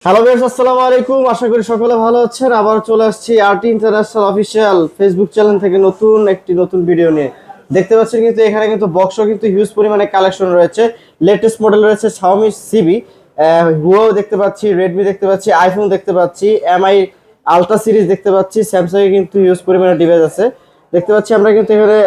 Hello viewers, আসসালামু আলাইকুম। আশা করি সকলে ভালো আছেন। আবার চলে আসছি RT international official Facebook channel থেকে নতুন ভিডিও নিয়ে। দেখতে পাচ্ছেন কিন্তু এখানে কিন্তু বক্সও কিন্তু হিউজ পরিমাণে কালেকশন রয়েছে। লেটেস্ট মডেল রয়েছে Xiaomi সিবি, হুয়াও দেখতে পাচ্ছি, রেডমি দেখতে পাচ্ছি, আইফোন দেখতে পাচ্ছি, এমআই আলট্রা সিরিজ দেখতে পাচ্ছি, স্যামসাং এর কিন্তু হিউজ পরিমাণে ডিভাইস আছে দেখতে পাচ্ছি। আমরা কিন্তু এখানে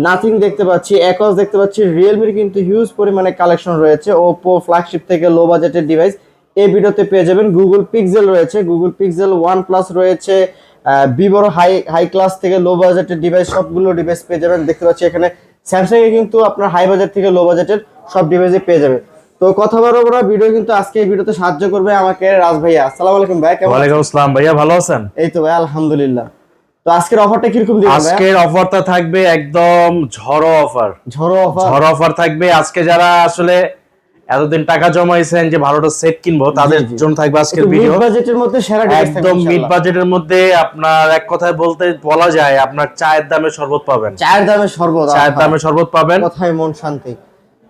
নাথিং দেখতে পাচ্ছি, একস দেখতে পাচ্ছি, রিয়েলমির কিন্তু হিউজ পরিমাণে কালেকশন রয়েছে। ওপো ফ্ল্যাগশিপ থেকে লো বাজেটের ডিভাইস এই ভিডিওতে পেয়ে যাবেন। গুগল পিক্সেল রয়েছে, গুগল পিক্সেল ওয়ান প্লাস রয়েছে, ভিভোর হাই ক্লাস থেকে লো বাজেটের ডিভাইস, সবগুলো ডিভাইস পেয়ে যাবেন। দেখতে পাচ্ছি এখানে স্যামসাং এ কিন্তু আপনার হাই বাজেট থেকে লো বাজেটের সব ডিভাইসই পেয়ে যাবে। তো কথা বলবো না, ভিডিও কিন্তু আজকে এই ভিডিওতে সাহায্য করবে আমাকে রাজ ভাইয়া। আসসালামু আলাইকুম ভাই, কেমন আছেন? ওয়ালাইকুম আসসালাম ভাইয়া, ভালো আছেন? এই তো ভাই আলহামদুলিল্লাহ। তো আজকের অফারটা কিরকম দিবেন ভাই? আজকের অফারটা থাকবে একদম ঝড়ো অফার। ঝড়ো অফার, ঝড়ো অফার থাকবে আজকে। যারা আসলে এতদিন টাকা জমাইছেন যে ভালোটা সেট কিনবো, তাদের জন্য থাকবে আজকের ভিডিও। মিড বাজেটের মধ্যে সেরা ডিভাইস থাকবে একদম মিড ইনশাআল্লাহ। বাজেটের মধ্যে আপনার এক কথায় বলা যায় আপনার চায়ের দামে শরবত পাবেন। চায়ের দামে শরবত, চায়ের দামে শরবত পাবেন, কথায় মন শান্তি।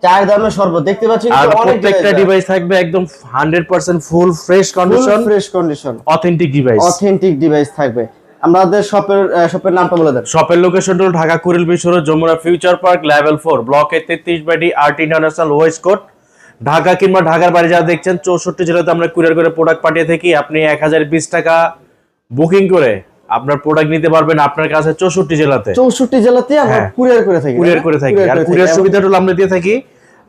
চায়ের দামে শরবত দেখতে পাচ্ছি। আর প্রত্যেকটা ডিভাইস থাকবে একদম 100% full fresh condition, authentic device থাকবে। আমাদের শপের নামটা বলে দেন। শপের লোকেশন হলো Dhaka Kuril Bishwa road, Jamuna future park, level 4, ব্লকে 33/D, RT international west court, Dhaka কিংবা ঢাকার বাইরে যারা দেখছেন 64 জেলাতে আমরা কুরিয়ার করে প্রোডাক্ট পাঠিয়ে থাকি। আপনি 1020 টাকা বুকিং করে আপনার প্রোডাক্ট নিতে পারবেন আপনার কাছে 64 জেলাতে। 64 জেলাতে আমরা কুরিয়ার করে থাকি। আর কুরিয়ার সুবিধাটা আমরা দিয়ে থাকি,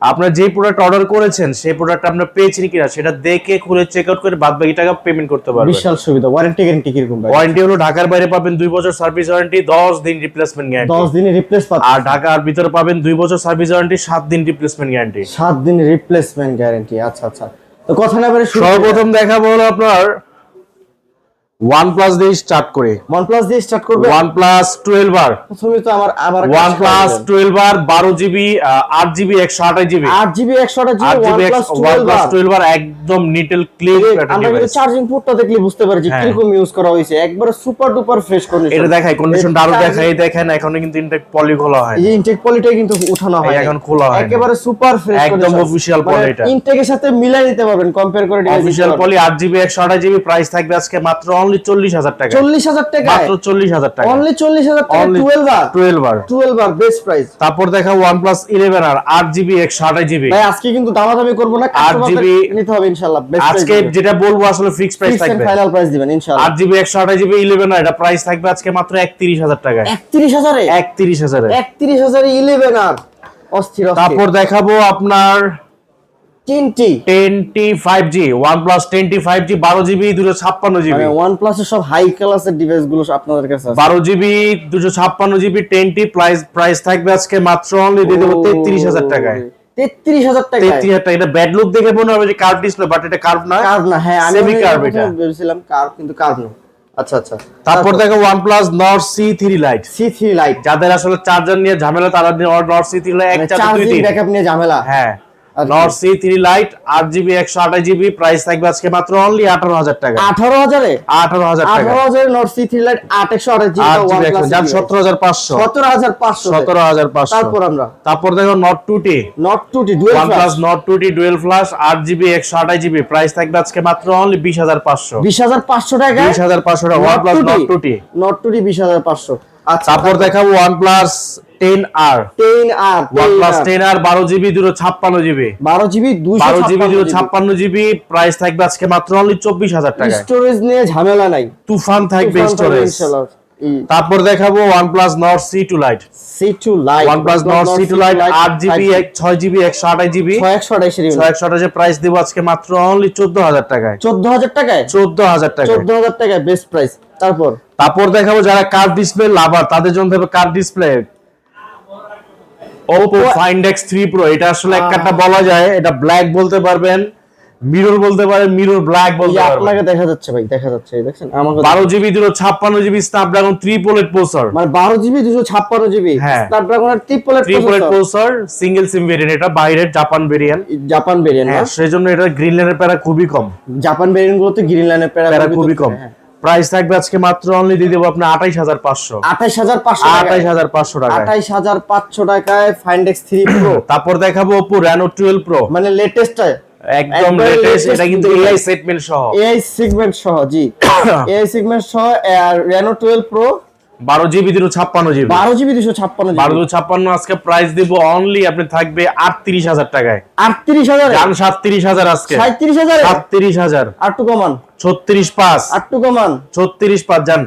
আপনার যে প্রোডাক্ট অর্ডার করেছেন সেই প্রোডাক্ট আপনার পেয়েছেন কিনা সেটা দেখে খুলে চেক আউট করে বাদ বাকি টাকা পেমেন্ট করতে পারবেন। বিশাল সুবিধা। ওয়ারেন্টি গ্যারান্টি কি রকম ভাই? ওয়ারেন্টি হলো ঢাকার বাইরে পাবেন 2 বছর সার্ভিস ওয়ারেন্টি, 10 দিন রিপ্লেসমেন্ট গ্যারান্টি। 10 দিনের রিপ্লেস পাচ্ছেন। আর ঢাকার ভিতরে পাবেন 2 বছর সার্ভিস ওয়ারেন্টি, 7 দিন রিপ্লেসমেন্ট গ্যারান্টি। 7 দিন রিপ্লেসমেন্ট গ্যারান্টি। আচ্ছা আচ্ছা। তো কথা না বলে সর্বপ্রথম দেখাবো হলো আপনার OnePlus দিয়ে স্টার্ট করে। OnePlus দিয়ে স্টার্ট করবে। OnePlus 12R, প্রথমে তো আমার OnePlus 12R 12GB 8GB 128GB 8GB 128GB OnePlus 12R একদম নিটেল ক্লিন একটা আমরা কিন্তু ডিভাইস। চার্জিং পোর্টটা দেখলে বুঝতে পারি যে কিরকম ইউজ করা হয়েছে। একবারে সুপার ডুপার ফ্রেশ কন্ডিশন। এটা দেখাই কন্ডিশনটা আরো দেখাই, দেখেন এখনো কিন্তু ইনটেক পলি খোলা হয়। এই ইনটেক পলিটাই কিন্তু উঠানো হয়, এখন খোলা হয় একেবারে সুপার ফ্রেশ একদম অফিশিয়াল পলি। এটা ইনটেকের সাথে মিলাই নিতে পারবেন, কম্পেয়ার করে ডিভাইস। অফিশিয়াল পলি 8GB 128GB প্রাইস থাকবে আজকে মাত্র অনলি 40,000 টাকা। 40,000 টাকা, মাত্র 40,000 টাকা, অনলি 40,000 টাকা। 12R best price. তারপর দেখা OnePlus 11R 8GB 128GB। ভাই আজকে কিন্তু দামাদামি করব না, 8GB নিতে হবে ইনশাআল্লাহ। আজকে যেটা বলবো আসলে ফিক্স প্রাইস থাকবে, ফাইনাল প্রাইস দিবেন ইনশাআল্লাহ। 8GB 128GB 11R এটা প্রাইস থাকবে আজকে মাত্র 31,000 টাকায়। 31,000 এ 31,000 এ 31,000 এ 11R অস্থির। তারপর দেখাবো আপনার 10T 5G, OnePlus 10T 5G 12GB 256GB। মানে OnePlus এর সব হাই ক্লাসের ডিভাইস গুলো আপনাদের কাছে আছে। 12GB 256GB 10T প্রাইস থাকবে আজকে মাত্র অনলি দিয়ে দেব 33,000 টাকায়। 33,000 টাকা। 33,000 টাকা। এটা ব্যাড লুক দেখে মনে হবে যে কার্ভ ডিসপ্লে, বাট এটা কার্ভ না। হ্যাঁ আমি সেমি কার্ভ এটা ভেবেছিলাম কার্ভ, কিন্তু কার্ভ না। আচ্ছা আচ্ছা। তারপর দেখো OnePlus Nord C3 Lite। C3 Lite যাদের আসলে চার্জার নিয়ে ঝামেলা তারা Nord C3 Lite এক চার্জার দুই চার্জিং দিন ব্যাকআপ নিয়ে ঝামেলা। হ্যাঁ, Nord C3 Lite 8GB 128GB price থাকবে আজকে মাত্র অনলি 18,000 টাকা। 18,000 এ 18,000 টাকা। 18,000 Nord C3 Lite 8/128GB OnePlus যার 17,500 17,500। তারপর দেখো Nord 2T dual OnePlus Nord 2T dual flash 8GB 128GB price থাকবে আজকে মাত্র অনলি 20,500 টাকা। 20,500 টাকা OnePlus Nord 2T 20,500। আচ্ছা, তারপর দেখাবো OnePlus 10R OnePlus 10R 12GB 256GB 12GB 256GB price থাকবে আজকে মাত্র অনলি 24,000 টাকা। স্টোরেজ নিয়ে ঝামেলা নাই, তুফান থাকবে স্টোরেজ। ইনশাআল্লাহ। তারপর দেখাবো OnePlus Nord C2 Lite OnePlus Nord C2 Lite 8GB 6GB 128GB 628 price দেব আজকে মাত্র অনলি 14,000 টাকায়। 14,000 টাকায় 14,000 টাকায় 14,000 টাকায় বেস্ট প্রাইস। তারপর দেখাবো যারা কার্ভ ডিসপ্লে লাভার তাদের জন্য হবে curve display Oppo Find X3 Pro। এটা আসলে একটা বলা যায়, এটা ব্ল্যাক বলতে পারবেন, মিরর বলতে পারেন, মিরর ব্ল্যাক বলতে পারবেন। আপনাকে দেখা যাচ্ছে ভাই, দেখা যাচ্ছে এই দেখেন আমাকে। 12GB 256GB Snapdragon triplet processor, মানে 12GB 256GB Snapdragon triplet processor, single SIM variant. এটা বাইরের জাপান ভেরিয়েন্ট হ্যাঁ, সেজন্য এটা গ্রিন লাইনের প্যারা খুবই কম। জাপান ভেরিয়েন্ট গুলোতে গ্রিন লাইনের প্যারা খুবই কম। প্রাইস থাকবে আজকে মাত্র অনলি দিয়ে দেবো আপনি 28,500 টাকা। 28,500 টাকায় Find X3 Pro। তারপর দেখাবো Oppo Reno 12 Pro, মানে লেটেস্ট একদম একবারে লেটেস্ট, latest এটা কিন্তু device। এআই সেগমেন্ট সহ, এআই সেগমেন্ট সহ, জি এআই সেগমেন্ট সহ। আর Reno 12 Pro 12 GB 256 GB, 12 GB 256 12 GB, 256 আজকে প্রাইস দিব অনলি আপনি থাকবে 38,000 টাকায়। 38,000 জান 37,000 আজকে, 37,000 37,000, আটটু কমান, 36,500, আটটু কমান, 36,500 জান,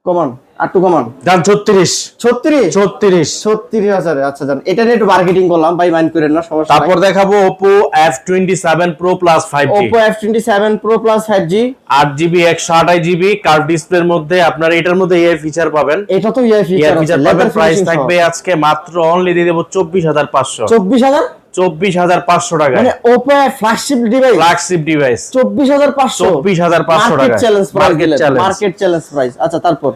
কমান আটটু কমান, জান 36, 36 36। 36,000। আচ্ছা জান, এটা নিয়ে একটু মার্কেটিং করলাম ভাই, মাইন্ড করেন না, সমস্যা নাই। তারপর দেখাবো Oppo F27 Pro Plus 5G, Oppo F27 Pro Plus 5G, 8GB 128GB curve ডিসপ্লের মধ্যে। আপনার এটার মধ্যে এআই ফিচার পাবেন, এটা তো ইয়া এআই ফিচার ফিচার আছে, পাবেন। লেদার প্রাইস ফিনিশিং থাকবে আজকে মাত্র অনলি দিয়ে দেব 24,500, 24,000 24,500 টাকায়। মানে Oppo flagship device flagship device 24,500, 24,500 market টাকা, challenge price, market challenge. Market challenge price. আচ্ছা তারপর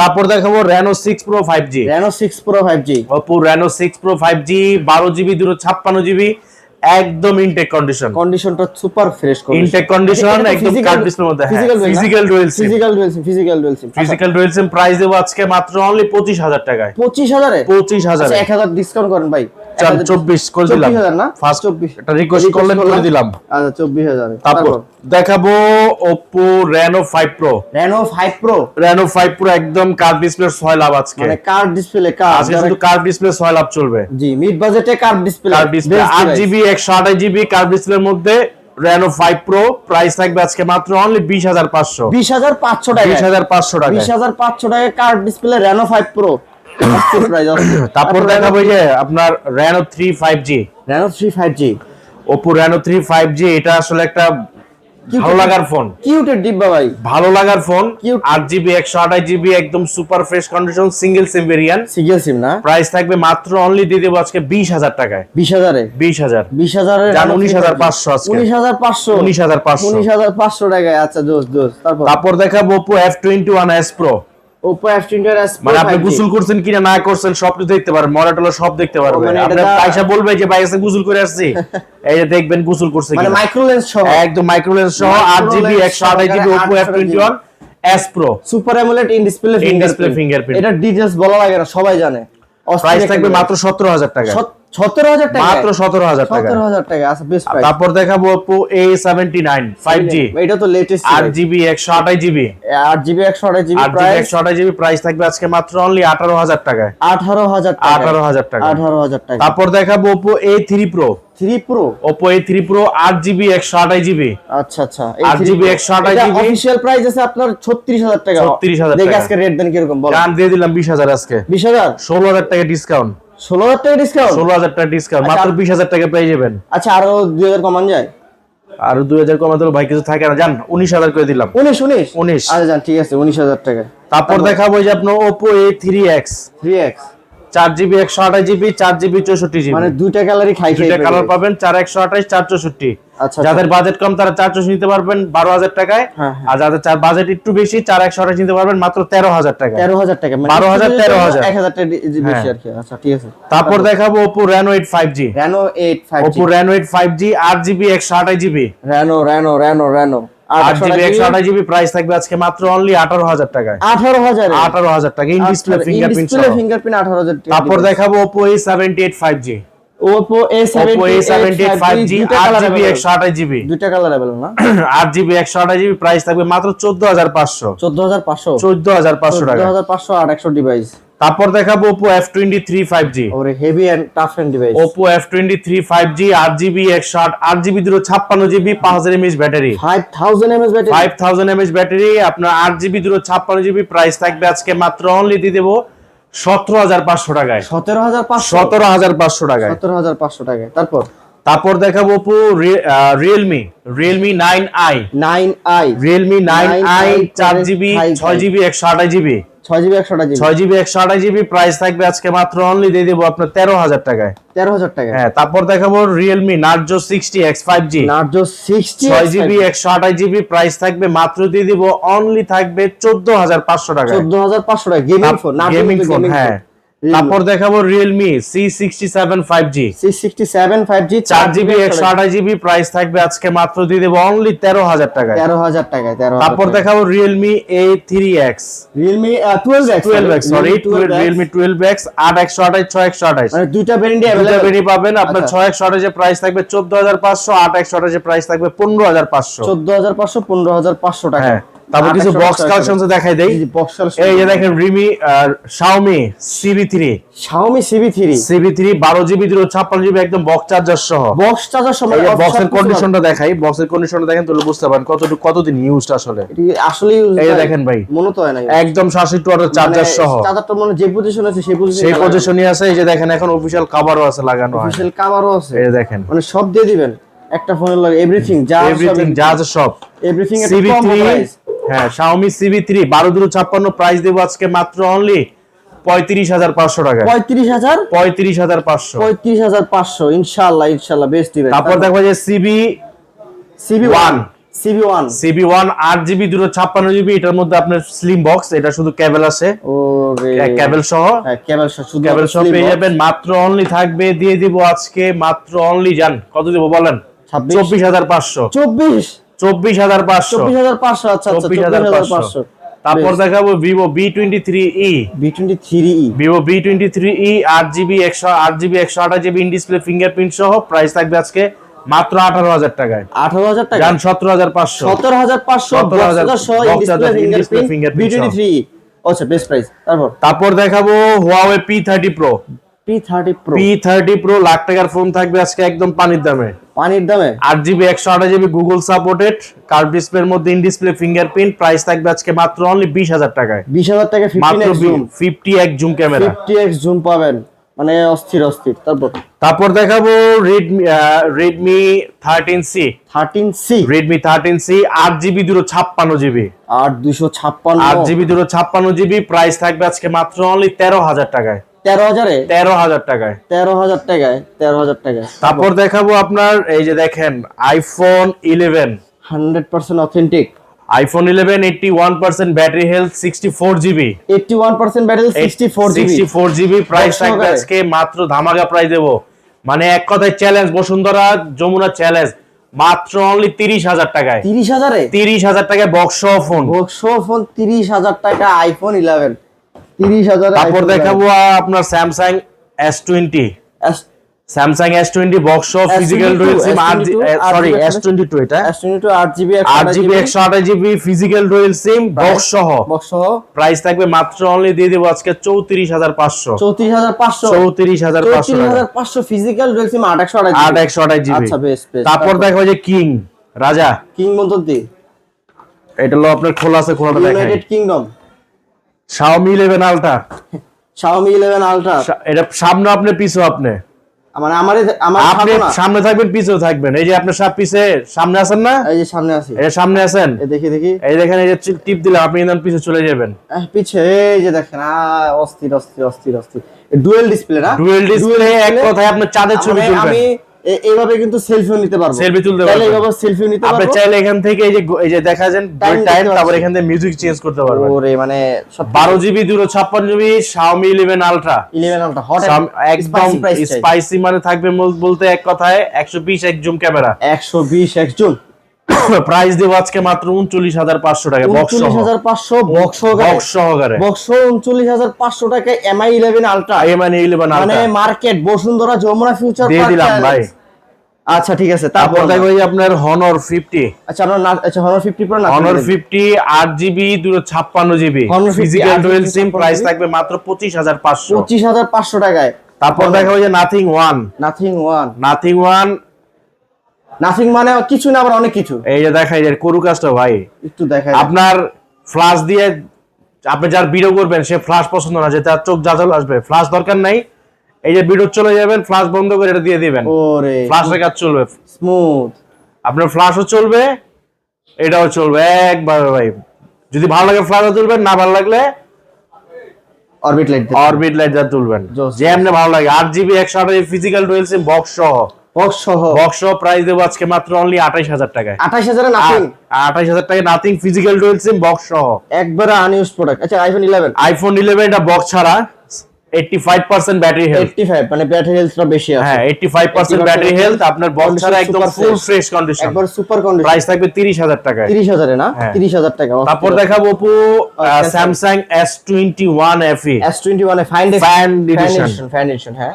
তারপর দেখাবো Reno 6 Pro 5G, Reno 6 Pro 5G, Oppo Reno 6 Pro 5G 12GB 256GB, একদম ইনটেক কন্ডিশন, কন্ডিশনটা সুপার ফ্রেশ ইনটেক কন্ডিশন, একদম curve ডিসপ্লের মধ্যে। ফিজিক্যাল ডুয়াল সিম, ফিজিক্যাল ডুয়াল সিম। Physical dual SIM. প্রাইস দেব আজকে মাত্র অনলি 25,000 টাকায়, 25,000 এ 25,000 আচ্ছা 1,000 ডিসকাউন্ট করেন ভাই, 24 করে দিলাম। 24,000 না, ফার্স্ট 24 এটা রিকোয়েস্ট করলেন করে দিলাম। আচ্ছা 24,000। তারপর দেখাবো Oppo Reno 5 Pro, Reno 5 Pro Reno 5 Pro একদম কার্ভ ডিসপ্লের 6 লাভ আজকে, মানে কার্ভ ডিসপ্লে, কার্ভ আজকে শুধু কার্ভ ডিসপ্লে 6 লাভ চলবে। জি মিড বাজেটে curve display, curve display 8GB 128GB curve ডিসপ্লের মধ্যে Reno 5 Pro, প্রাইস থাকবে আজকে মাত্র অনলি 20,500, 20,500 টাকা, 20,500 টাকা। 20,500 টাকা কার্ভ ডিসপ্লে Reno 5 Pro। তারপর দেখাবো এই যে আপনার Reno 3 5G, Reno 3 5G, Oppo Reno 3 5G। এটা আসলে একটা ভালো লাগার ফোন, কিউটের ডিব্বা ভাই, ভালো লাগার ফোন। Cute। 8GB 128GB একদম super fresh condition, single SIM variant. Single সিম না, প্রাইস থাকবে মাত্র অনলি দিয়ে দেবো আজকে 20,000 টাকায়, 20,000 এ 20,000 20,000 এর জান 19,500 আজকে, 19,500 19,500। 19,500 টাকায়। আচ্ছা জোস জোস। তারপর দেখাবো Oppo F21s Pro, Oppo F21s Pro মানে আপনি 5G। গোসল করছেন কিনা না করছেন সব কিছু দেখতে পারবেন, মডেলটা সব দেখতে পারবেন। মানে আপনি এটা- পয়সা বলবে যে ভাই এসে গোসল করে আসছি, এই যে দেখবেন গোসল করছে মানে কিনা। মাইক্রো লেন্স সহ, একদম মাইক্রোলেন্স সহ Micro 8GB lens 128GB Oppo সহকারে F21s Pro, super AMOLED in display display fingerprint। এটা ডিটেইলস বলা লাগে না, সবাই জানে। প্রাইস থাকবে মাত্র 17,000 টাকা, 17,000 টাকা, মাত্র 17,000 টাকা। 17,000 টাকা। আচ্ছা বেস্ট প্রাইস। তারপর দেখাবো Oppo A79 5G, এটা তো latest 8GB 128GB, 8GB 128GB 8GB price 128GB price থাকবে আজকে মাত্র অনলি 18,000 টাকায়, 18,000 টাকা, 18,000 টাকা। 18,000 টাকা। তারপর দেখাবো Oppo A3 Pro, 3 Pro, Oppo A3 Pro 8GB 128GB, আচ্ছা আচ্ছা, 8GB 128GB অফিশিয়াল প্রাইস আছে আপনার 36,000 টাকা। 36,000 দেখি টাকা। আজকে রেট দেন কিরকম বল। গান দিয়ে দিলাম 20,000 আজকে, 20,000, 16,000 টাকা ডিসকাউন্ট, 16,000 টাকা ডিসকাউন্ট। 16,000 টাকা ডিসকাউন্ট, আচ্ছা। মাত্র 20,000 টাকা পেয়ে যাবেন। আচ্ছা আরো 2,000 কমান যায়? আর 2,000 কমাতে হলে ভাই কিছু থাকে না, জান 19,000 করে দিলাম। 19 আচ্ছা জান, ঠিক আছে 19,000 টাকা। তারপর দেখাবো এই যে আপনার Oppo A3X, 3x 4GB 128GB 4GB 64GB, মানে দুইটা কালারই খাই খাই দুইটা পেয়ে কালার যাবে। পাবেন, 4/128 4/64। আচ্ছা যাদের বাজেট কম তারা 400 নিতে পারবেন 12,000 টাকায়, হ্যাঁ, হ্যাঁ। আর যাদের বাজেট একটু বেশি 4/128 নিতে পারবেন মাত্র 13,000 টাকা। 13,000 টাকা, মানে 12,000 13,000 1,000 টাকা বেশি হ্যাঁ। আর কি। আচ্ছা ঠিক আছে। তারপর দেখাবো Oppo Reno 8 5G, Reno 8 5G, Oppo Reno 8 5G 8GB 128GB, Reno 8GB 128GB price থাকবে আজকে মাত্র অনলি 18,000 টাকায়, 18,000 18,000 টাকা ইন ডিসপ্লে ফিঙ্গারপ্রিন্ট ডিসপ্লে সহ। ফিঙ্গারপ্রিন্ট 18,000 টাকা। তারপর দেখাবো Oppo A78 5G, Oppo Oppo A78 5G দুইটা কালার 8GB 128GB, দুইটা কালার अवेलेबल না? 8GB 128GB প্রাইস থাকবে মাত্র 14,500, 14,500, 14,500 টাকা। 14,500 আর 100 ডিভাইস। তারপর দেখাবো Oppo F23 5G, ওরে heavy and tough and device. Oppo F23 5G 8GB 8GB 256GB 5000 mAh battery, 5000 mAh battery, 5000 mAh battery, আপনার 8GB 256GB প্রাইস থাকবে আজকে মাত্র অনলি দিয়ে দেবো 17,500 টাকায়, 17,500, 17,500 টাকায়। 17,500 টাকায়। তারপর দেখাবো Oppo Realme 9i, 9i, Realme 9i 9i 4GB 6GB 128GB, 6GB 128GB, 6GB 128GB price থাকবে আজকে মাত্র অনলি দিয়ে দেবো আপনার 13,000 টাকায়। 13,000 টাকা। হ্যাঁ, তারপর দেখাবো Realme Narzo 60X 5G, Narzo 60 6GB 128GB price থাকবে মাত্র দিয়ে দেবো অনলি থাকবে 14,500 টাকায়। 14,500 টাকা। গেমিং ফোন, গেমিং ফোন, হ্যাঁ তারপর দেখাবো Realme C67 5G, C67 5G 4GB 128GB, price থাকবে আজকে মাত্র দিয়ে দেবো অনলি 13,000 টাকায়। 13,000 টাকায়। তারপর দেখাবো Realme A3X, Realme 12X, sorry Realme 12X 8 128 6 128, মানে দুইটা ভেরিয়েন্ট দুটো अवेलेबल ভেরিয়েন্ট পাবেন আপনার। 6 128 এর প্রাইস থাকবে 14,500, 8 128 এর প্রাইস থাকবে 15,500। 14,500 15,500 টাকা। হ্যাঁ, তারপর কিছু বক্স কালেকশনস দেখাই দেই। বক্স কালেকশন, এই যে দেখেন Xiaomi CB3, Xiaomi CB3 12GB 256GB একদম বক্স চার্জার সহ। বক্স চার্জার সময় এই যে বক্সের কন্ডিশনটা দেখাই, বক্সের কন্ডিশনটা দেখেন তাহলে বুঝতে পারেন কতদিন ইউজড আসলে। আসলে এই যে দেখেন ভাই, মনে তো হয় না একদম 66 ওয়াটের চার্জার সহ। চার্জারটা মানে যে পজিশনে আছে সেই পজিশনই আছে। এই যে দেখেন এখন অফিশিয়াল কভারও আছে লাগানো হয়, অফিশিয়াল কভারও আছে। এই যে দেখেন মানে সব দিয়ে দিবেন একটা ফোনের লাগে, এভরিথিং যা আছে সব। এভরিথিং এর CB3, কম প্রাইস। হ্যাঁ Xiaomi CB3 12,256 প্রাইস দেব আজকে মাত্র অনলি 35,500 টাকা। 35,000 35,500 35,500 ইনশাআল্লাহ বেস্ট দিবেন। তারপর দেখো যে CB1 CB1 8GB 256GB, এটার মধ্যে আপনার স্লিম বক্স, এটা শুধু কেবল আছে, ওরে কেবল সহ। হ্যাঁ কেবল সহ, শুধু কেবল সহ slim পেয়ে box। যাবেন মাত্র অনলি থাকবে দিয়ে দিব আজকে মাত্র অনলি জান কত দিব বলেন? 24,500 24,500 24,500 আচ্ছা 24,500। তারপর দেখাবো Vivo B23e, Vivo B23e 8GB 128GB in display fingerprint সহ, প্রাইস থাকবে আজকে মাত্র 18,000 টাকায়। 18,000 টাকা জান 17,500 17,500 ইন ডিসপ্লে ফিঙ্গারপ্রিন্ট B23 আচ্ছা বেস্ট প্রাইস। তারপর দেখাবো Huawei P30 Pro, P30 Pro lakh টাকার ফোন থাকবে আজকে একদম পানির দামে। 8GB 128GB Google supported, curve ডিসপ্লের মধ্যে ইন ডিসপ্লে ফিঙ্গারপ্রিন্ট, প্রাইস থাকবে আজকে মাত্র অনলি 20,000 টাকায়। 20,000 টাকা 15x zoom, 50x zoom camera, 50x zoom পাবেন, মানে অস্থির। তারপর দেখাবো Redmi 13C, Redmi 13C 8GB 256GB, 8GB 256GB, price থাকবে আজকে মাত্র অনলি 13,000 টাকায়। 13,000 টাকায়। তারপর দেখাবো আপনার এই যে দেখেন iPhone 11 100% authentic iPhone 11 81% battery health 64GB, 81% battery 64GB, price থাকবে আজকে মাত্র ধামাকা প্রাইস দেব, মানে এক কথায় চ্যালেঞ্জ, বসুন্ধরা যমুনা চ্যালেঞ্জ, মাত্র অনলি 30,000 টাকায়। 30,000 টাকায় বক্স ফোন 30,000 টাকা আইফোন 11 30,000। তারপর দেখাবো আপনার Samsung S20, Samsung S20 box physical dual SIM, sorry S22, এটা S22 8GB 128GB physical dual SIM box সহ, প্রাইস থাকবে মাত্র অনলি দিয়ে দেব আজকে 34,500 34,500 ফিজিক্যাল ডুয়াল সিম 828GB। আচ্ছা বেস্ট। তারপর দেখো যে রাজা কিংবদন্তি, এটা হলো আপনার খোলা আছে, খোলাটা দেখাই। ইউনাইটেড কিংডম Xiaomi 11 Ultra, এটা সামনে আপনি পিছু আপনি, মানে আপনি সামনে থাকবেন পিছেও থাকবেন। এই যে আপনার সব পিছে সামনে আছেন না, এই যে সামনে আছি, এই সামনে আছেন, দেখি এই দেখেন, এই যে টিপ দিলে আপনি একদম পিছে চলে যাবেন, পিছে এই যে দেখেন অস্থির। ডুয়াল ডিসপ্লে না, ডুয়াল ডিসপ্লে, এক কথায় আপনি চাঁদের ছবি তুলবেন। আমি এইভাবে কিন্তু সেলফিও নিতে পারবো, সেলফি তুলতে পারবেন, এইভাবে সেলফিও নিতে পারবো। আপনি চাইলে এখান থেকে এই যে দেখা যান টাইম, তারপর এখান থেকে মিউজিক চেঞ্জ করতে পারবেন। ওরে মানে 12GB 256GB Xiaomi 11 Ultra hot একদম স্পাইসি, মানে থাকবে বলতে এক কথায় 120x zoom camera, 120x zoom, price দেব আজকে মাত্র 39,500 টাকা বক্স সহ, 39,500 বক্স সহকারে 39,500 টাকা MI 11 Ultra, মানে market Bashundhara Jamuna future park দিয়ে দিলাম ভাই। আচ্ছা ঠিক আছে। তারপর দেখো এই আপনার Honor 50, Honor 50 Pro না, Honor 50 8GB 256GB physical dual SIM, price থাকবে মাত্র 25,500 টাকায়। তারপর দেখো এই যে Nothing One মানে কিছু না, আবার অনেক কিছু। এই যে দেখাই যে করু কাজটা ভাই, একটু দেখাই, আপনার ফ্ল্যাশ দিয়ে আপনি যার ভিডিও করবেন সে ফ্ল্যাশ পছন্দ না, যে তার চোখ জাজল আসবে, ফ্ল্যাশ দরকার নাই, এই যে ভিডিও চলে যাবেন ফ্ল্যাশ বন্ধ করে এটা দিয়ে দিবেন, ওরে ফ্ল্যাশের কাজ চলবে স্মুথ, আপনার ফ্ল্যাশও চলবে এটাও চলবে একবার ভাই। যদি ভালো লাগে ফ্ল্যাশও তুলবেন, না ভালো লাগলে অরবিট লাইট যা তুলবেন, যে এমনি ভালো লাগে। 8GB 128 physical dual SIM box সহ প্রাইস দেব আজকে মাত্র অনলি 28,000 টাকায়। 28,000 টাকায় nothing physical dual SIM box সহ, একবারে আনইউজড প্রোডাক্ট। আচ্ছা আইফোন 11 এটা বক্স ছাড়া 85% ব্যাটারি হেলথ। 85 মানে ব্যাটারি হেলথটা বেশি আছে। হ্যাঁ 85% ব্যাটারি হেলথ, আপনার বক্স ছাড়া একদম ফুল ফ্রেশ কন্ডিশন, একবার সুপার কন্ডিশন। প্রাইস থাকবে 30,000 টাকায়। 30,000 এ না? 30,000 টাকা। তারপর দেখাবো Oppo Samsung S21 FE। S21 এ ফাইন এডিশন হ্যাঁ।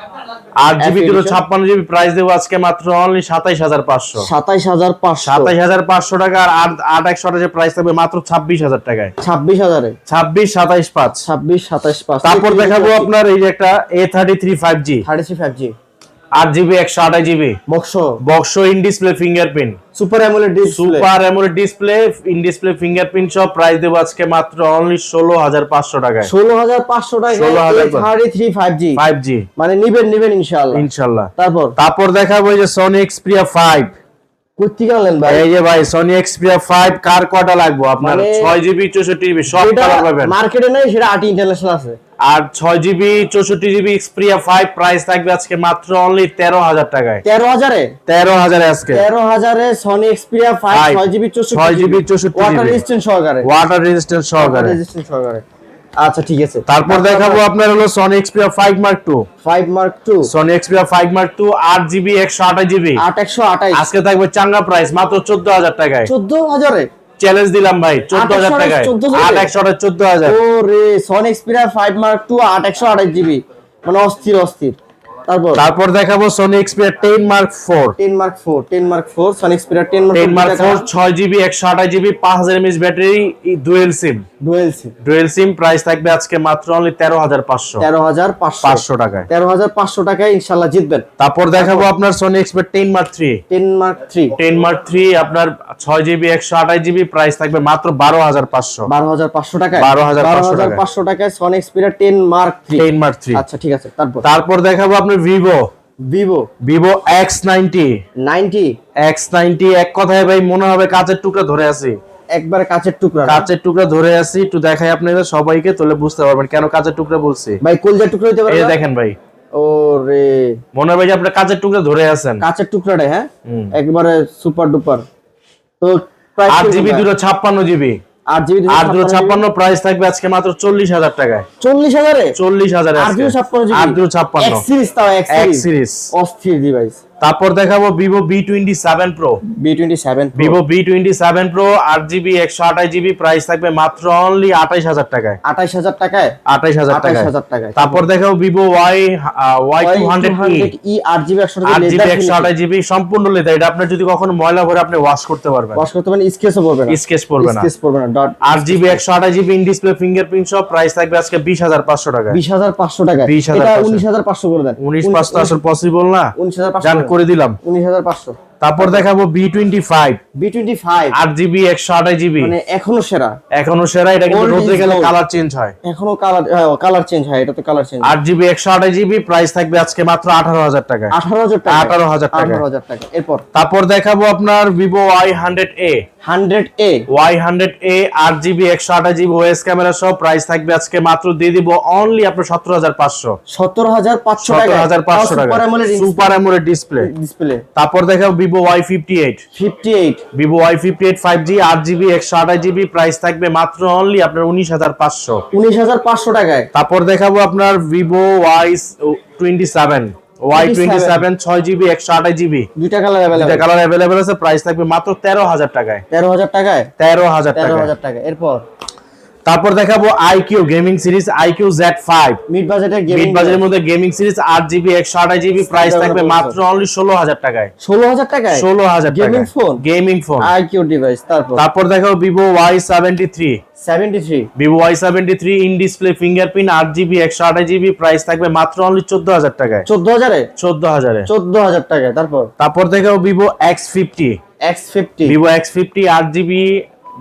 8GB 256GB প্রাইস দেবো আজকে মাত্র অনলি 27,500। 27,500 টাকা। আর 8/128 প্রাইস থাকবে মাত্র 26,000 টাকায়। 26,000 এ 26,27,500। 26,27,500। তারপর দেখাবো আপনার এই যে একটা A33 5G 35G 8GB 128GB box in display fingerprint super AMOLED display in display fingerprint সব প্রাইস দেবো আজকে মাত্র অনলি 16,500 টাকায়। 16,500 টাকায় 33 5G মানে নিবেন ইনশাআল্লাহ। তারপর দেখাবো এই যে Sony Xperia 5। কোথা আনলেন ভাই? এই যে ভাই Sony Xperia 5 কার কয়টা লাগবে আপনার? 6GB 64GB সব কালার পাবেন। মার্কেটে নাই, সেটা আরটি ইন্টারন্যাশনাল আছে। আর 6GB 64GB Xperia 5 প্রাইস থাকবে আজকে মাত্র অনলি 13,000 টাকায়। 13,000 এ আজকে 13,000 এ Sony Xperia 5 6GB 64GB water resistance সহকারে। আচ্ছা ঠিক আছে। তারপর দেখাবো আপনার হলো Sony Xperia 5 Mark II। Sony Xperia 5 Mark II 8GB 128GB আজকে থাকবে চাঙ্গা প্রাইস মাত্র 14,000 টাকায়। 14,000 এ চ্যালেঞ্জ দিলাম ভাই, 14,000 টাকায় 8/128 14,000। ওরে Sony Xperia 5 Mark II 8/128GB মানে অস্থির। তারপর দেখাবো Sony Xperia 10 Mark IV। Sony Xperia 10 Mark IV 6GB 128GB 5000 mAh battery, dual SIM price থাকবে আজকে মাত্র অনলি 13,500 টাকায়। 13,500 টাকায় ইনশাআল্লাহ জিতবেন। তারপর দেখাবো আপনার Sony Xperia 10 Mark III আপনার 6GB 128GB প্রাইস থাকবে মাত্র 12,500 টাকায়। 12,500 টাকায় Sony Xperia 10 Mark III। আচ্ছা ঠিক আছে। তারপর দেখাবো আপনার Vivo X90 এক কথায় ভাই মনে হবে কাচের টুকরা ধরে আছি, একবারে কাচের টুকরা ধরে আছি। একটু দেখাই আপনাদের সবাইকে, তাহলে বুঝতে পারবেন কেন কাচের টুকরা বলছি। ভাই কলজার টুকরা হইতে পারে। এই দেখেন ভাই, ওরে মনে হবে যে আপনি কাচের টুকরা ধরে আছেন। কাচের টুকরাটা হ্যাঁ একবারে সুপার ডুপার। তো 8GB 256GB 8GB প্রাইস থাকবে আজকে মাত্র 40,000 টাকায়। 40,000 এ 40,000 8GB X সিরিজ অস্থির ডিভাইস। তারপর দেখাবো Vivo V27 Pro 8GB 128GB price থাকবে মাত্র অনলি 28,000 টাকায়। 28,000 টাকায়। তারপর দেখাবো Vivo Y200e 8GB 128GB সম্পূর্ণ লেদার। এটা আপনি যদি কখনো ময়লা ভরে আপনি ওয়াশ করতে পারবেন, স্কেচ পড়বে না। 8GB 128GB in display fingerprint সব প্রাইস থাকবে আজকে 20,500 টাকা। 20,500 টাকা। এটা 19,500 করে দেন। 19,500 আসলে পসিবল না, 19,500 করে দিলাম 19,500। তারপর দেখাবো B25 8GB 128GB মানে এখনো সেরা। এটা কিন্তু রোদে গেলে কালার চেঞ্জ হয়, এখনো কালার চেঞ্জ হয়। এটা তো colour change. 8GB 128GB price থাকবে আজকে মাত্র 18,000 টাকা। 18,000 টাকা। এরপর তারপর দেখাবো আপনার Vivo Y100A 8GB 128GB OS camera সহ প্রাইস থাকবে আজকে মাত্র দিয়ে দিব অনলি আপনার 17,500 টাকা। Super AMOLED display. তারপর দেখাবো Vivo Y58 5G 8GB 128GB price থাকবে মাত্র অনলি আপনার 19,500 টাকায়। তারপর দেখাবো আপনার Vivo Y27 6GB 128GB দুইটা কালার अवेलेबल আছে, প্রাইস থাকবে মাত্র 13,000 টাকায়। 13,000 টাকা। এরপর তারপর দেখাবো IQ gaming series IQ Z5 mid বাজেটের মধ্যে gaming series 8GB 128GB price থাকবে মাত্র অনলি 16,000 টাকায়। 16,000 গেমিং ফোন IQ ডিভাইস। তারপর দেখাবো Vivo Y73 in display fingerprint 8GB 128GB price থাকবে মাত্র অনলি 14,000 টাকায়। 14,000 টাকায়। তারপর দেখাবো Vivo X50 8GB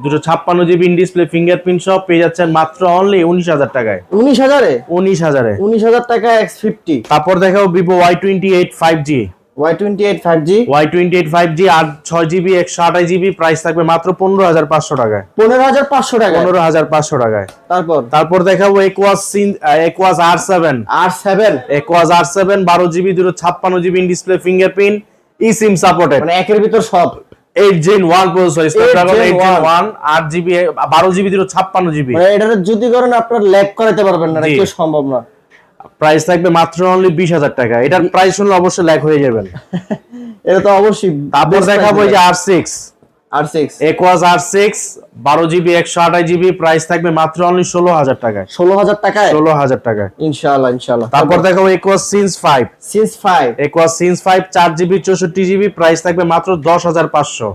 256GB in display fingerprint সব পেয়ে যাচ্ছেন মাত্র অনলি 19,000 টাকায়। 19,000 টাকা X50। তারপর দেখাবো Vivo Y28 5G 6GB 128GB price থাকবে মাত্র 15,500 টাকায়। 15,500 টাকায়। তারপর দেখাবো Aquos R7 12GB 256GB in display fingerprint eSIM supported মানে একের ভিতর সব 8 Gen 1 processor Snapdragon 8 Gen 1 8GB 12GB 256GB মানে এটা যদি করেন আপনার ল্যাগ করাতে পারবেন না, এটা কি সম্ভব না। প্রাইস থাকবে মাত্র অনলি 20,000 টাকা। এটার প্রাইস শুনলে অবশ্যই ল্যাক হয়ে যাবেন। এটা তো অবশ্যই। তারপর দেখাবো এই যে R6 R6 Aquos R6 12GB 128GB, price থাকবে মাত্র অনলি 16,000 টাকায়। 16,000 টাকায় 16,000 টাকায় ইনশাআল্লাহ ইনশাআল্লাহ। তারপর দেখাবো Aquos Scenes 5 Scenes 5 Aquos Scenes 5 4GB 64GB, price থাকবে মাত্র 10,500।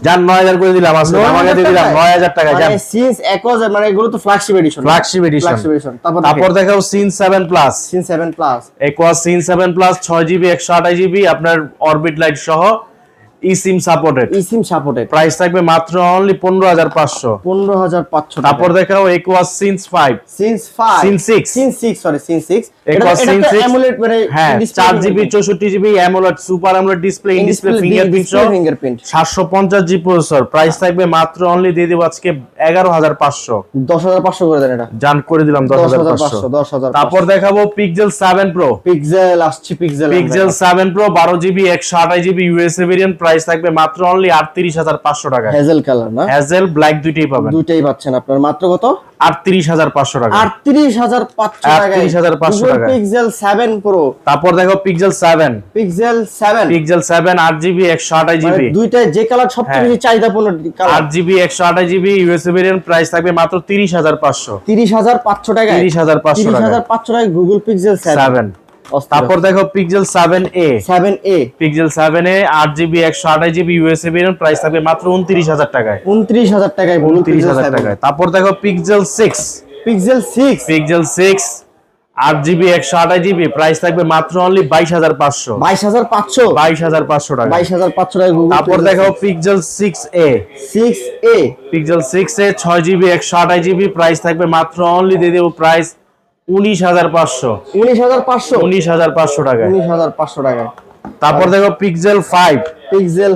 জান 9,000 করে দিলাম, আজকে আমাকে দিয়ে দিলাম 9,000 টাকা। জান মানে Scenes Aquos মানে এগুলো তো ফ্ল্যাগশিপ এডিশন। Flagship addition. তারপর দেখাবো Scene 7 Plus Scene 7 Plus Aquos Scene 7 Plus 6GB 128GB, আপনার অরবিট লাইট সহ eSIM supported. eSIM supported, price থাকবে মাত্র অনলি 15,500। 15,500। তারপর দেখাও Aquos Scenes 5 Scenes 5 Scene 6 Scene 6 sorry Scene 6 Aquos Scene 6 AMOLED মানে হ্যাঁ 4GB 64GB AMOLED super AMOLED display, in display fingerprint সহ 750G processor, price থাকবে মাত্র অনলি দিয়ে দেব আজকে 11,500। 10,500 করে দেন এটা। জান করে দিলাম 10,500। 10,500। তারপর দেখাবো Pixel 7 Pro পিক্সেল আসছে, Pixel 7 Pro 12GB 128GB USA variant, price থাকবে মাত্র অনলি 38,500 টাকা। হেজেল কালার না, হেজেল ব্ল্যাক দুইটাই পাবেন, দুইটাই পাচ্ছেন আপনার মাত্র কত? 38,500 টাকা। 38,500 টাকা। 38,500 টাকা। Pixel 7 Pro। তারপর দেখো Pixel 7 Pixel 7 8GB 128GB, মানে দুইটাই যে কালার সবচেয়ে বেশি চাহিদাপূর্ণ colour. 8GB 128GB USA variant, price থাকবে মাত্র 30,500। 30,500 টাকা। 30,500 টাকা। 30,500 টাকা গুগল Pixel 7। তারপর দেখো Pixel 7a 7a Pixel 7a 8GB 128GB USA variant, price থাকবে মাত্র 29,000 টাকায়। 29,000 টাকায় গুগল Pixel 29,000 7। টাকায়। তারপর দেখো Pixel 6 Pixel 6 8GB 128GB, price থাকবে মাত্র অনলি 22,500। 22,500 22,500 টাকা। 22,500 টাকা গুগল। তারপর দেখো Pixel 6a 6a Pixel 6a 6GB 128GB, price থাকবে মাত্র অনলি দিয়ে দেব প্রাইস 19,500। 19,500 19,500 টাকা। 19,500 টাকা। তারপর দেখো Pixel 5 Pixel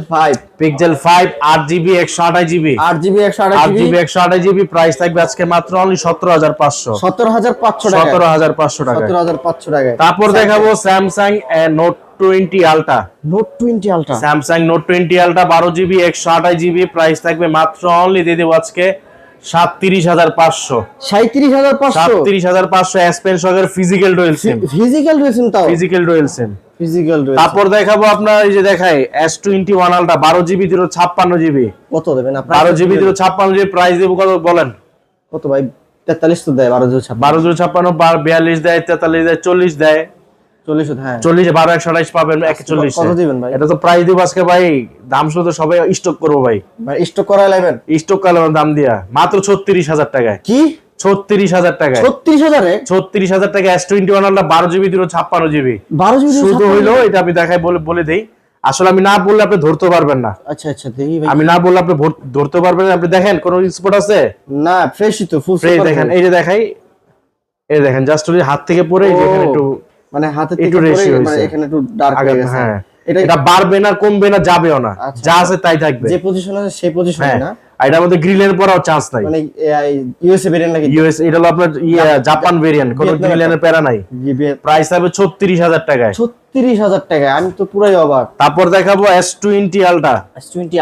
5 8GB 128GB 8GB 8GB 128GB, price থাকবে আজকে মাত্র অনলি 17,500। 17,500 টাকা। 17,500 টাকা। 17,500 টাকা। তারপর দেখাবো Samsung Note 20 Ultra Note 20 Ultra Samsung Note 20 Ultra 12GB 128GB, price থাকবে মাত্র অনলি দিয়ে দেব আজকে 37,500। 37,500 S Pen সহকারে ফিজিক্যাল ডুয়াল সিম। ফিজিক্যাল রয়েছেন তাও। ফিজিক্যাল ডুয়াল সিম। ফিজিক্যাল রয়েছে। তারপর দেখাবো আপনার এই যে দেখাই S21 Ultra 12GB 56GB। কত দেবেন আপনারা? 12GB 56GB, প্রাইস দেব কত বলেন? কত ভাই? 43 তো দেয়। 12,056 12,056 42 দেয়, 43 দেয়, 40 দেয়, 40 হ্যাঁ 40 12 128 পাবেন 41। কত দিবেন ভাই? এটা তো প্রাইস দিব আজকে ভাই, দাম শুধু সবাই স্টক করবো ভাই। ভাই স্টক করায় লাইবেন? স্টক কালার দাম দিয়া মাত্র 36,000 টাকায়। কি 36,000 টাকায়? 36,000 এ 36,000 টাকা S21 Ultra 12GB 56GB। 12GB শুধু হইলো এটা আমি দেখাই বলে দেই, আসলে আমি না বললে আপনি ধরতে পারবেন না। আচ্ছা আচ্ছা দেখি ভাই। আমি না বললে আপনি ধরতে পারবেন না। আপনি দেখেন কোন স্পট আছে? না ফ্রেশই তো, ফুল ফ্রেশ দেখেন, এই যে দেখাই, এই দেখেন জাস্ট ওই হাত থেকে পড়ে এই যে এখানে একটু মানে হাতে থেকে একটু পড়ে রেশিও মানে হয়েছে। এখানে একটু ডার্ক হয়ে গেছে। হ্যাঁ এটা এটা বাড়বে না কমবে না যাবেও না, আচ্ছা। যা আছে তাই থাকবে। যে পজিশন আছে সেই পজিশনে হ্যাঁ না। আর এটার মধ্যে গ্রিলের পরাও চান্স নাই। মানে ইউএসএ ভেরিয়েন্ট নাকি? ইউএস এটা হলো আপনার জাপান ভেরিয়েন্ট, কোনো গ্রিলের প্যারা নাই। প্রাইস হবে 36,000 টাকায়। 36,000 টাকা, আমি তো পুরাই অবাক। তারপর দেখাবো S20 Ultra S20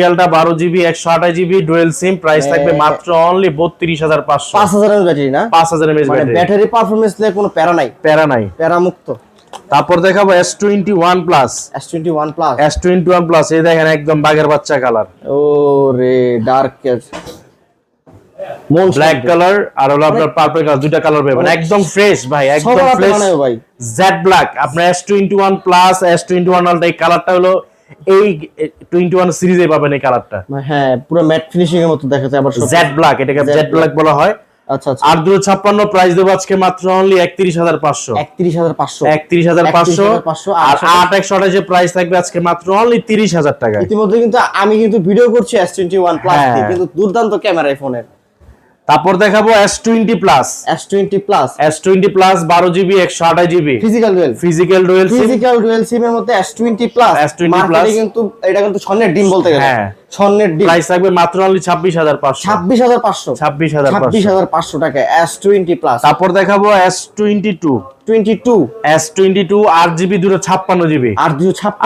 Ultra 12GB 128GB dual SIM, price থাকবে মাত্র অনলি 32,500। 5,000 এর ব্যাটারি না? 5,000 mAh মানে ব্যাটারি, ব্যাটারি পারফরম্যান্স নিয়ে কোনো প্যারা নাই, প্যারা নাই। প্যারা মুক্ত। তারপর দেখাবো S21 Plus S21 Plus এই দেখেন একদম বাঘের বাচ্চা কালার, ও রে ডার্ক ব্ল্যাক কালার আর হলো আপনার পার্পল কালার, দুইটা কালার পাবেন একদম ফ্রেশ ভাই, একদম ফ্রেশ ভাই। জেড ব্ল্যাক আপনার S21 Plus S21 Ultra এই কালারটা হলো এই 21 সিরিজে পাবেন এই কালারটা। হ্যাঁ পুরো ম্যাট ফিনিশিং এর মতো দেখাচ্ছে আবার জেড ব্ল্যাক, এটাকে জেড ব্ল্যাক বলা হয়। আচ্ছা আচ্ছা। 8,256 প্রাইস দেব আজকে মাত্র অনলি 31,500। 31,500 আর 8/128 এর প্রাইস থাকবে আজকে মাত্র অনলি 30,000 টাকা। ইতিমধ্যে কিন্তু আমি কিন্তু ভিডিও করছি S21 Plus দিয়ে, কিন্তু দুর্দান্ত ক্যামেরা এই ফোনের। তারপর দেখাবো S20 Plus 12GB 128GB physical dual সিম এর মধ্যে S20 Plus S20 মার্কেটে কিন্তু এটা কিন্তু স্বর্ণের ডিম বলতে গেলে। হ্যাঁ স্বর্ণের ডিপ প্রাইস থাকবে মাত্র অনলি 26500 26500 26500 টাকা S20 প্লাস। তারপর দেখাবো S22 S22 8GB 256GB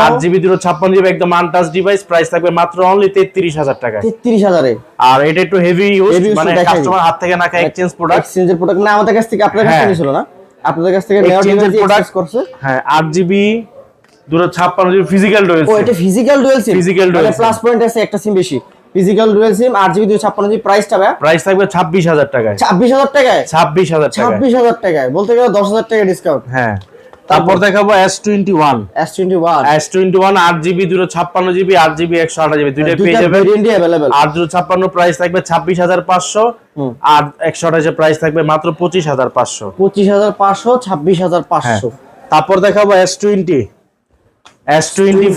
8GB 256GB একদম আনটাচ ডিভাইস, প্রাইস থাকবে মাত্র অনলি 33000 টাকা। 33000 এ। আর এটা একটু হেভি ইউজ, মানে কাস্টমার হাত থেকে না খায় এক্সচেঞ্জ প্রোডাক্ট। এক্সচেঞ্জের প্রোডাক্ট না আমাদের কাছ থেকে, আপনাদের কাছ থেকে ছিল না, আপনাদের কাছ থেকে নেওয়ার জন্য এক্সচেঞ্জ করছে। হ্যাঁ 8GB 256GB ফিজিক্যাল ডুয়াল সিম। ও এটা ফিজিক্যাল ডুয়াল সিম, ফিজিক্যাল ডুয়াল প্লাস পয়েন্ট আছে একটা সিম বেশি। ফিজিক্যাল ডুয়াল সিম 8GB 256GB প্রাইসটা ভাই প্রাইস থাকবে 26000 টাকায়। 26000 টাকায় 26000 টাকায় 26000 টাকায়, বলতে গেলে 10000 টাকা ডিসকাউন্ট। হ্যাঁ তারপর দেখাবো S21 S21 8GB 256GB 8GB 128GB দুইটা পেয়ে যাবেন, ভেরিয়েন্টই अवेलेबल। 856 প্রাইস থাকবে 26500 আর 128 প্রাইস থাকবে মাত্র 25500। 25500 26500। তারপর দেখাবো S20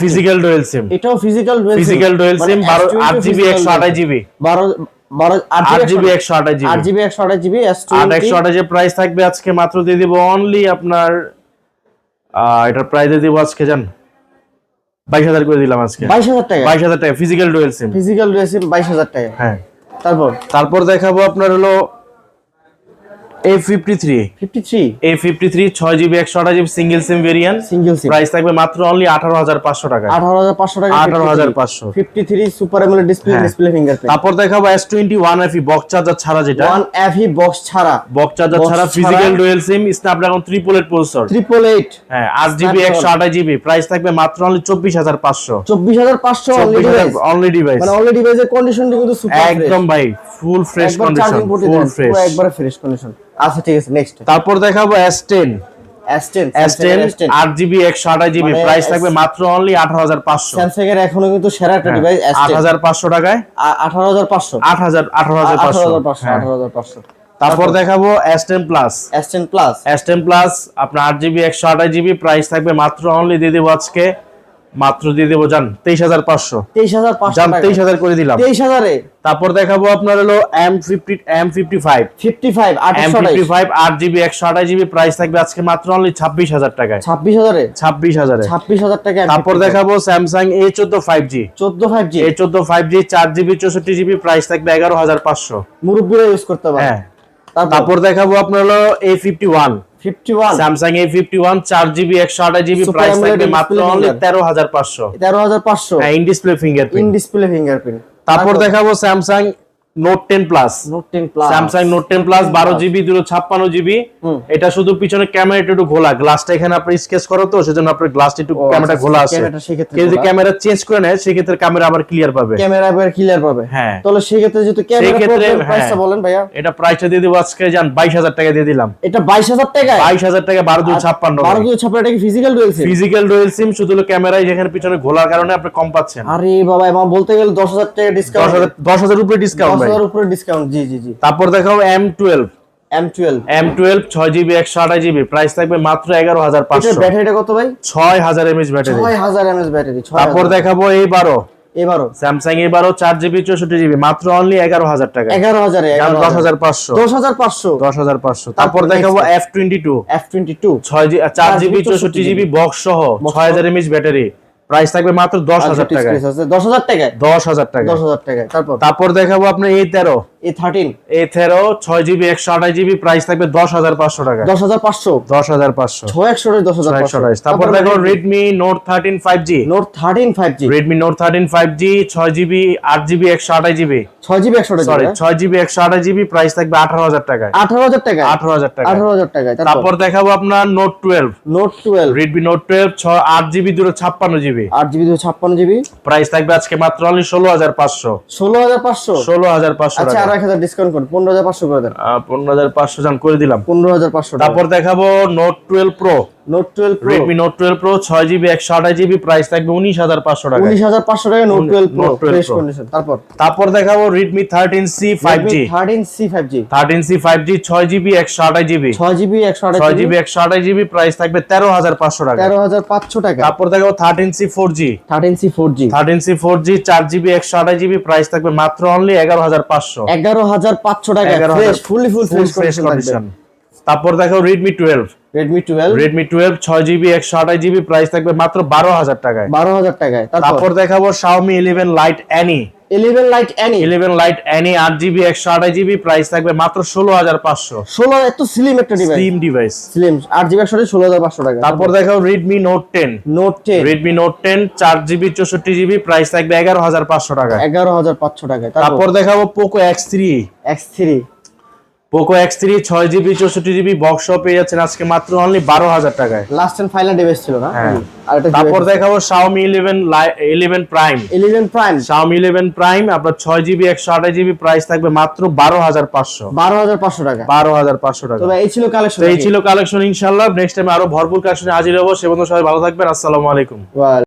ফিজিক্যাল ডুয়াল সিম। এটাও ফিজিক্যাল ডুয়াল সিম 8GB 128GB 8GB 128GB 8GB 128GB S20 128GB price থাকবে আজকে মাত্র দিয়ে দেব অনলি আপনার এটার প্রাইস দিয়ে দেব আজকে জান 22000 করে দিলাম আজকে। 22000 টাকা 22000 টাকা ফিজিক্যাল ডুয়াল সিম 22000 টাকা। হ্যাঁ তারপর দেখাবো আপনার হলো A53 6GB 128GB single SIM variant, single সিম প্রাইস থাকবে মাত্র অনলি 18500 টাকা। 18500 টাকা 18500 53 সুপার অ্যামোলেড ডিসপ্লে ফিঙ্গারপ্রিন্ট। তারপর দেখাবো S21 FE বক্স চার্জার ছাড়া, যেটা 1 FE বক্স ছাড়া ফিজিক্যাল ডুয়াল সিম স্ন্যাপড্রাগন 888 প্রসেসর 888। হ্যাঁ 8GB 128GB প্রাইস থাকবে মাত্র অনলি 24500 অনলি ডিভাইস। মানে অনলি ডিভাইসের কন্ডিশনটা কিন্তু সুপার একদম ভাই full fresh condition, full fresh একবারে ফ্রেশ কন্ডিশন। আচ্ছা ঠিক আছে নেক্সট। তারপর দেখাবো S10 8GB 128GB প্রাইস থাকবে মাত্র অনলি 18500। স্যামসাং এর এখনো কিন্তু সেরা একটা ডিভাইস S10 8500 টাকায় 18500 18500। তারপর দেখাবো S10 প্লাস আপনার 8GB 128GB প্রাইস থাকবে মাত্র অনলি দিয়ে দেব আজকে মাত্র দিয়ে দেব জান 23500 জান 23000 করে দিলাম 23000 এ। তারপর দেখাবো আপনার হলো M55 8GB 128GB প্রাইস থাকবে আজকে মাত্র অনলি 26000 টাকায় 26000 এ 26000 টাকা। তারপর দেখাবো Samsung A14 5G 5G 4GB 64GB price থাকবে 11500 মুরব্বিরা ইউজ করতে পারে। হ্যাঁ তারপর দেখাবো আপনার হলো A51 Samsung A51 4GB 128GB price থাকবে মাত্র অনলি 13500 হ্যাঁ ইন ডিসপ্লে ফিঙ্গারপ্রিন্ট। তারপর দেখাবো Samsung Note 10 Plus Samsung Note 10 Plus 12GB 256GB এটা শুধু পিছনে ক্যামেরা একটু ঘোলা, গ্লাসটা এখানে আপনি স্কেচ করো তো সেজন্য আপনার গ্লাসটা একটু ক্যামেরাটা ঘোলা আছে। কেউ যদি ক্যামেরা চেঞ্জ করে নেয় সেক্ষেত্রে ক্যামেরা আবার ক্লিয়ার পাবে, হ্যাঁ তাহলে সেই ক্ষেত্রে যেহেতু ক্যামেরা প্রাইসটা বলেন ভাইয়া। এটা প্রাইসটা দিয়ে দেব আজকে জান 22000 টাকা দিয়ে দিলাম। এটা 22000 টাকা 12256 এটা কি ফিজিক্যাল ডুয়াল সিম শুধু ক্যামেরায় যেখানে পিছনে ঘোলার কারণে আপনি কম পাচ্ছেন। আরে বাবা এমন বলতে গেলে 10000 টাকা ডিসকাউন্ট 10000 উপরে ডিসকাউন্ট 10000 উপরে ডিসকাউন্ট। জি তারপর দেখাও M12 6GB 128GB প্রাইস থাকবে মাত্র 11500। এটার ব্যাটারিটা কত ভাই? 6000 mAh ব্যাটারি 6000 mAh ব্যাটারি। তারপর দেখাবো A12 Samsung A12 4GB 64GB মাত্র অনলি 11000 টাকা 11000 এ 10500। তারপর দেখাবো F22 4GB 64GB বক্স সহ 6000 mAh ব্যাটারি প্রাইস থাকবে মাত্র 10000 টাকা 10000 টাকা। তারপর দেখাবো আপনার A13 6GB 128GB প্রাইস থাকবে 10500 টাকা 10500। তারপর দেখো Redmi Note 13 5G Redmi Note 13 5G 6GB 8GB 128GB 6GB 128GB price থাকবে 18000 টাকা 18000 টাকা। তারপর দেখাবো আপনার Note 12 Redmi Note 12 8GB 256GB 8GB 256GB price থাকবে আজকে মাত্র অনলি 16500। আচ্ছা আর 1000 ডিসকাউন্ট করুন 15500 করে দেন। 15500 জান করে দিলাম 15500। তারপর দেখাবো Note 12 Pro Redmi Note 12 Pro 6GB 128GB price থাকবে 19500 টাকা 19500 টাকা Note 12 Pro ফ্রেশ কন্ডিশন। তারপর দেখাবো Redmi 13C 5G 13C 5G 6GB 128GB price থাকবে 13500 টাকা 13500 টাকা। তারপর দেখাবো 13C 4G 4G 4GB 128GB price থাকবে মাত্র অনলি 11500 টাকা ফ্রেশ ফুল ফ্রেশ কন্ডিশন। তারপর দেখাবো Redmi 12 Redmi 12 Redmi 12 6GB 128GB price থাকবে মাত্র 12000 টাকায়। 12000 টাকায়। তারপর দেখাবো Xiaomi 11 Lite Any 11 lite any 11 Lite Any 8GB 128GB price থাকবে মাত্র 16500। 16 এত স্লিম একটা device, slim device. Slim 8GB 16500 টাকা। তারপর দেখাবো Redmi Note 10 note 10 Redmi Note 10 4GB 64GB price থাকবে 11500 টাকা। 11500 টাকায়। তারপর দেখাবো Poco X3 X3 Poco X3 6GB 64GB box shop পেয়ে যাচ্ছেন আজকে মাত্র অনলি 12000 টাকায়। লাস্ট এন্ড ফাইনাল ডিভাইস ছিল না? হ্যাঁ। আর এটা তারপর দেখাবো Xiaomi 11 Prime 11 prime Xiaomi 11 Prime আপনার 6GB 128GB প্রাইস থাকবে মাত্র 12500। 12500 টাকা। 12500 টাকা। তবে এই ছিল কালেকশন। তো এই ছিল কালেকশন। ইনশাআল্লাহ নেক্সট টাইম আরো ভরপুর কালেকশনে হাজির হবো। সে পর্যন্ত সবাই ভালো থাকবেন। আসসালামু আলাইকুম।